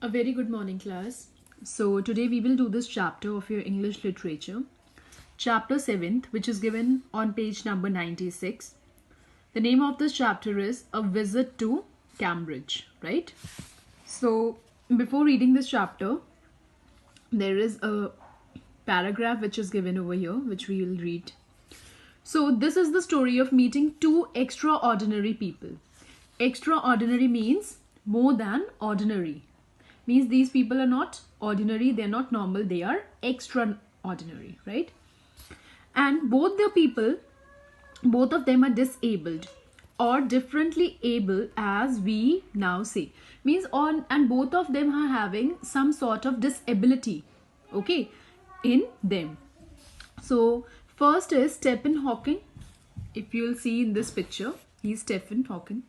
A very good morning, class. So, today we will do this chapter of your English literature, chapter 7th, which is given on page number 96. The name of this chapter is A Visit to Cambridge, right? So, before reading this chapter, there is a paragraph which is given over here, which we will read. So, this is the story of meeting two extraordinary people. Extraordinary means more than ordinary. Means these people are not ordinary, they're not normal, they are extraordinary, right? And both of them are disabled or differently able, as we now say. Means and both of them are having some sort of disability, okay, in them. So first is Stephen Hawking. If you'll see in this picture, he's Stephen Hawking.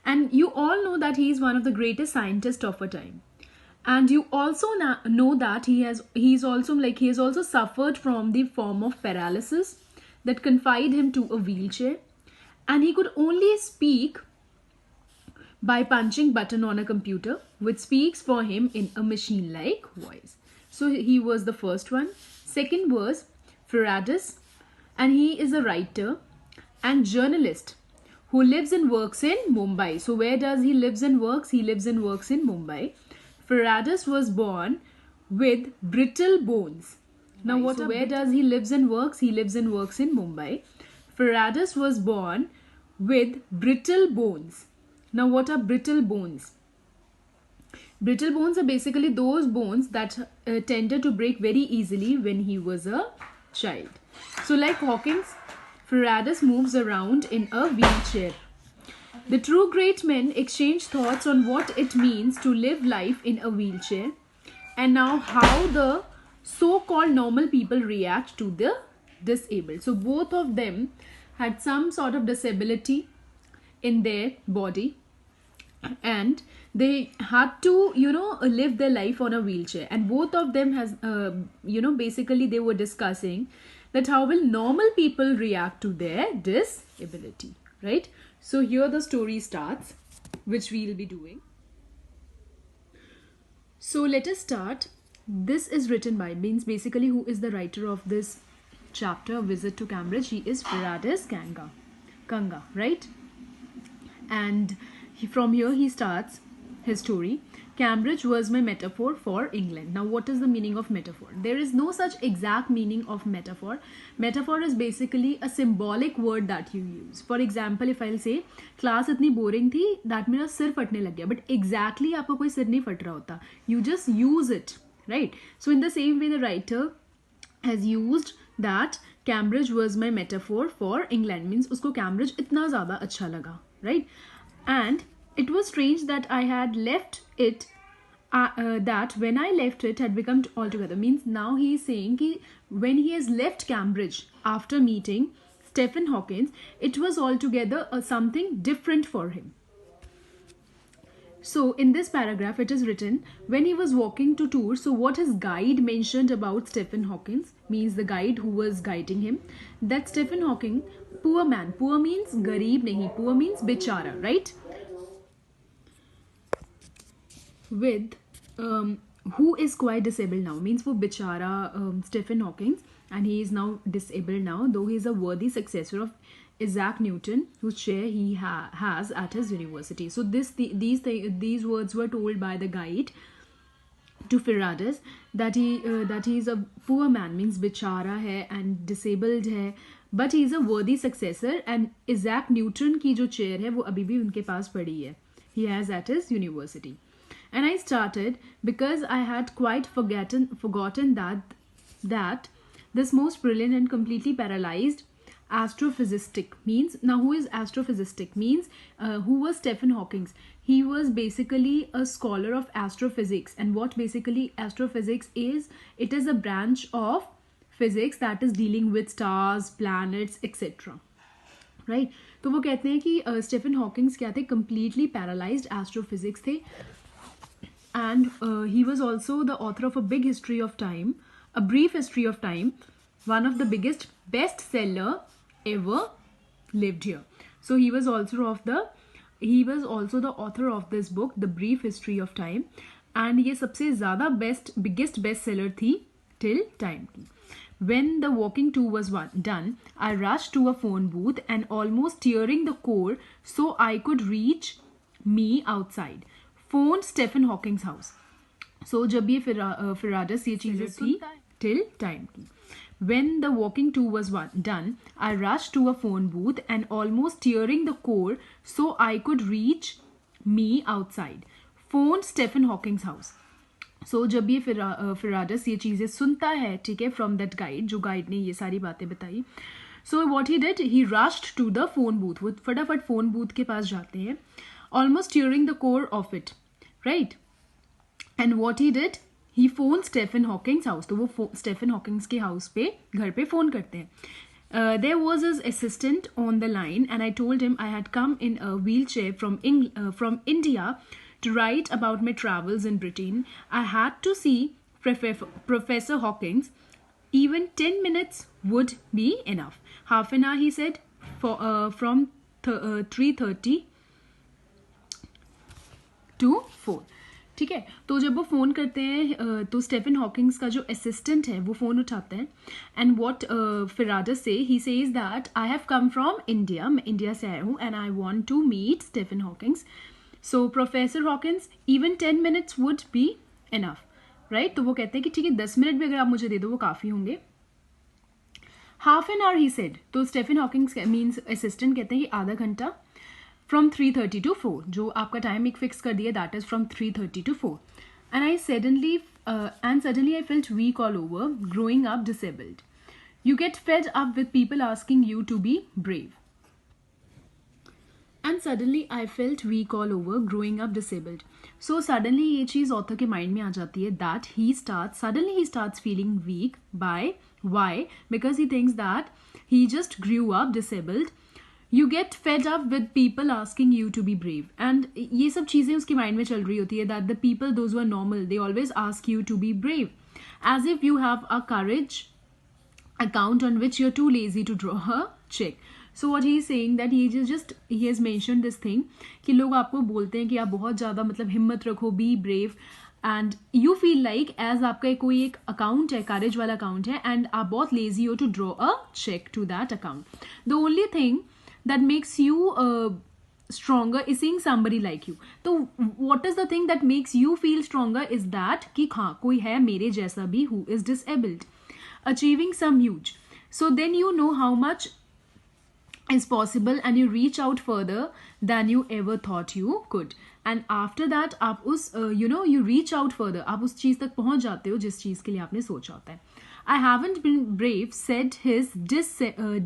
And you all know that he is one of the greatest scientists of our time. And you also know that he has also suffered from the form of paralysis that confined him to a wheelchair. And he could only speak by punching button on a computer, which speaks for him in a machine-like voice. So he was the first one. Second was Farradas, and he is a writer and journalist who lives and works in Mumbai. So where does he lives and works? He lives and works in Mumbai. Farradas was born with brittle bones. Now where does he lives and works? He lives and works in Mumbai. Farradas was born with brittle bones. Now what are brittle bones? Brittle bones are basically those bones that tended to break very easily when he was a child. So like Hawkins, Farradas moves around in a wheelchair. The two great men exchange thoughts on what it means to live life in a wheelchair and now how the so-called normal people react to the disabled. So both of them had some sort of disability in their body and they had to live their life on a wheelchair, and both of them has basically they were discussing that how will normal people react to their disability, right? So here the story starts, which we will be doing. So let us start. This is written by, means basically who is the writer of this chapter, Visit to Cambridge? He is Farradas Kanga, right? And from here he starts his story. Cambridge was my metaphor for England. Now what is the meaning of metaphor? There is no such exact meaning of metaphor. Metaphor is basically a symbolic word that you use. For example, if I'll say class itni boring thi that मेरा सिर फटने लग गया, but exactly आपका कोई सिर नहीं फट रहा होता. You just use it, right? So in the same way the writer has used that Cambridge was my metaphor for England, means उसको Cambridge इतना ज़्यादा अच्छा लगा, right? And it was strange that I had left it, that when I left it had become altogether. Means now he is saying that when he has left Cambridge after meeting Stephen Hawkins, it was altogether something different for him. So in this paragraph it is written, when he was walking to tour, so what his guide mentioned about Stephen Hawkins, means the guide who was guiding him, that Stephen Hawking, poor man, poor means gareeb nahi, poor means bichara, right? With who is quite disabled now, means वो बिचारा Stephen Hawking, and he is now disabled now, though he is a worthy successor of Isaac Newton, whose chair he has at his university. So these words were told by the guide to Farradas, that he is a poor man, means बिचारा है and disabled है, but he is a worthy successor, and Isaac Newton की जो chair है वो अभी भी उनके पास पड़ी है, he has at his university. And I started because I had quite forgotten that this most brilliant and completely paralyzed astrophysicist, means now who is astrophysicist, means who was Stephen Hawking. He was basically a scholar of astrophysics, and what basically astrophysics is, it is a branch of physics that is dealing with stars, planets, etc. right? तो वो कहते हैं कि Stephen Hawkins क्या थे, completely paralyzed astrophysics थे. And he was also the author of A Big History of Time, A Brief History of Time, one of the biggest bestseller ever lived here. So he was also the author of this book, The Brief History of Time. And ये सबसे ज़्यादा biggest best seller थी till time की. When the walking tour was done, I rushed to a phone booth and almost tearing the core so I could reach me outside. Phone Stephen Hawking's house. So जब ये फिराडस ये चीज़ें थी till time की. When the walking tour was done, I rushed to a phone booth and almost tearing the core so I could reach me outside. Phone Stephen Hawking's house. सो जब ये फिराडस ये चीज़ें सुनता है, ठीक है, फ्रॉम दैट गाइड, जो गाइड ने ये सारी बातें बताई. So what he did, he rushed to the phone booth. वो फटाफट फोन बूथ के पास जाते हैं, almost during the core of it, right. And what he did, he phoned Stephen Hawking's house. तो वो स्टेफन हॉकिंग्स के हाउस पे, घर पे फ़ोन करते हैं. There was his assistant on the line and I told him I had come in a wheelchair from India to write about my travels in Britain. I had to see Professor Hawkins. Even 10 minutes would be enough. Half an hour, he said, from 3:30 to 4. ठीक है. तो जब वो phone करते हैं तो Stephen Hawkins का जो असिस्टेंट है वो फ़ोन उठाते हैं. एंड वॉट फिराडस से, he says that I have come from India, मैं इंडिया से आया हूँ, and I want to meet Stephen Hawking's. So professor Hawking, even 10 minutes would be enough, right. तो वो कहते हैं कि ठीक है, 10 मिनट भी अगर आप मुझे दे दो वो काफ़ी होंगे. Half an hour, he said. तो स्टेफन हॉकिंग्स मीन्स असिस्टेंट कहते हैं कि आधा घंटा. From 3:30 to 4, जो आपका टाइम एक फिक्स कर दिया, that is from 3:30 to 4. And suddenly I felt weak all over, growing up disabled. You get fed up with people asking you to be brave. And suddenly I felt weak all over, growing up disabled. So suddenly ये चीज़ author के mind में आ जाती है, that he starts feeling weak. Why? Because he thinks that he just grew up disabled. You get fed up with people asking you to be brave. And ये सब चीज़ें उसके mind में चल रही होती है, that the people, those who are normal, they always ask you to be brave. As if you have a courage account on which you're too lazy to draw a check. So what he is saying that he has mentioned this thing कि लोग आपको बोलते हैं कि आप बहुत ज़्यादा मतलब हिम्मत रखो, be brave. And you feel like as आपका कोई एक अकाउंट है, कारेज वाला अकाउंट है, एंड आप बहुत लेजी हो to draw a cheque to that account. The only thing that makes you stronger is seeing somebody like you. So what is the thing that makes you feel stronger is that कि हाँ कोई है मेरे जैसा भी who is disabled, achieving some huge. So then you know how much is possible and you reach out further than you ever thought you could. And after that आप उस you reach out further, आप उस चीज़ तक पहुँच जाते हो जिस चीज़ के लिए आपने सोचा होता है. I haven't been brave, said his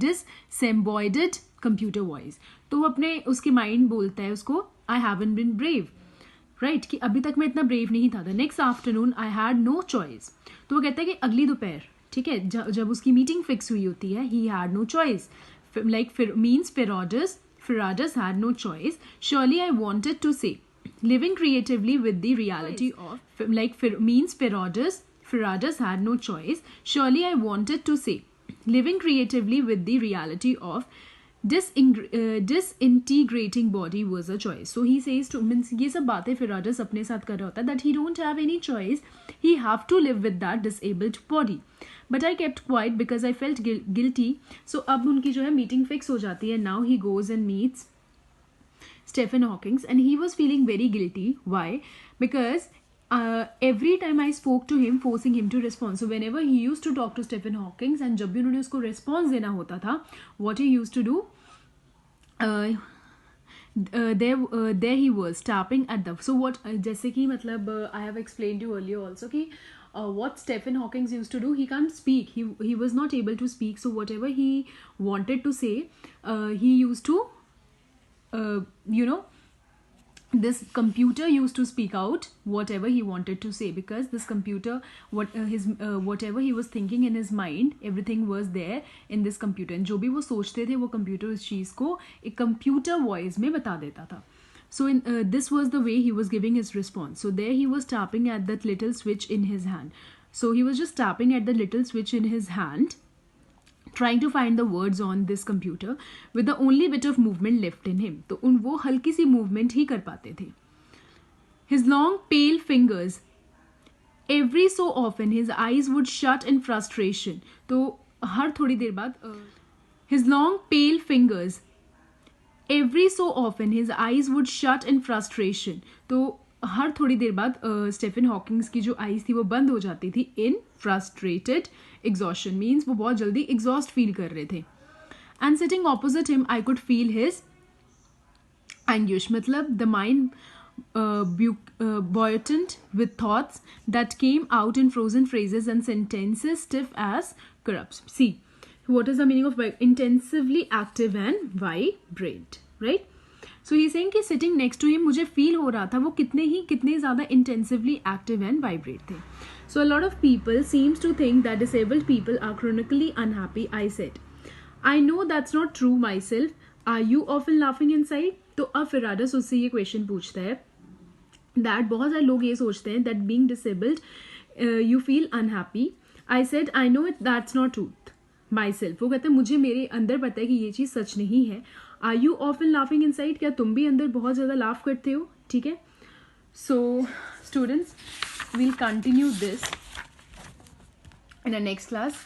disembodied computer voice. तो वो अपने उसके माइंड बोलता है उसको, I haven't been brave, right, कि अभी तक मैं इतना ब्रेव नहीं था. The next afternoon I had no choice. तो वो कहता है कि अगली दोपहर, ठीक है, जब उसकी मीटिंग फिक्स हुई होती है, he had no choice. Like means Firadus had no choice. Surely I wanted to say, living creatively with the reality of, like means Firadus had no choice. Surely I wanted to say, living creatively with the reality of disintegrating body was a choice. So he says to means ये सब बातें फिराडस अपने साथ कर रहा होता है, that he don't have any choice, he have to live with that disabled body. But I kept quiet because I felt guilty. So अब उनकी जो है मीटिंग फिक्स हो जाती है. Now he goes and meets Stephen Hawkins and he was feeling very guilty. Why? Because every time I spoke to him, forcing him to respond. So whenever he used to talk to Stephen Hawkins and जब भी उन्होंने उसको response देना होता था, what he used to do, there he was tapping at the. So what जैसे कि मतलब I have explained you earlier also कि what Stephen Hawkins used to do, he can't speak. He was not able to speak. So whatever he wanted to say, he used to this computer used to speak out whatever he wanted to say, because this computer, whatever he was thinking in his mind, everything was there in this computer. and जो भी वो सोचते थे वो computer उस चीज़ को एक computer voice में बता देता था. So this was the way he was giving his response. So there he was tapping at that little switch in his hand. So he was just tapping at the little switch in his hand, trying to find the words on this computer with the only bit of movement left in him. तो वो हल्की सी movement ही कर पाते थे. His long pale fingers, every so often his eyes would shut in frustration. तो हर थोड़ी देर बाद his long pale fingers, every so often his eyes would shut in frustration. तो हर थोड़ी देर बाद स्टीफन हॉकिंग्स की जो आईज थी वो बंद हो जाती थी इन फ्रस्ट्रेटेड एग्जॉशन, मीन्स वो बहुत जल्दी एग्जॉस्ट फील कर रहे थे. And sitting opposite him I could feel his anguish, मतलब the mind buoyant with thoughts that came out in frozen phrases and sentences stiff as corpse. See, what is the meaning of intensively active and vibrant, right? So he's saying कि sitting next to him मुझे feel हो रहा था वो कितने ज़्यादा intensively active and vibrant थे. So a lot of people seems to think that disabled people are chronically unhappy. I said, I know that's not true myself. Are you often laughing inside? तो अब फिराडस उससे ये question पूछता है that बहुत सारे लोग ये सोचते हैं that being disabled you feel unhappy. I said I know it that's not truth my self. वो कहते हैं मुझे मेरे अंदर पता है कि ये चीज़ सच नहीं है. Are you often laughing inside, क्या तुम भी अंदर बहुत ज़्यादा लाफ करते हो? ठीक है. So students, we'll continue this in a next class.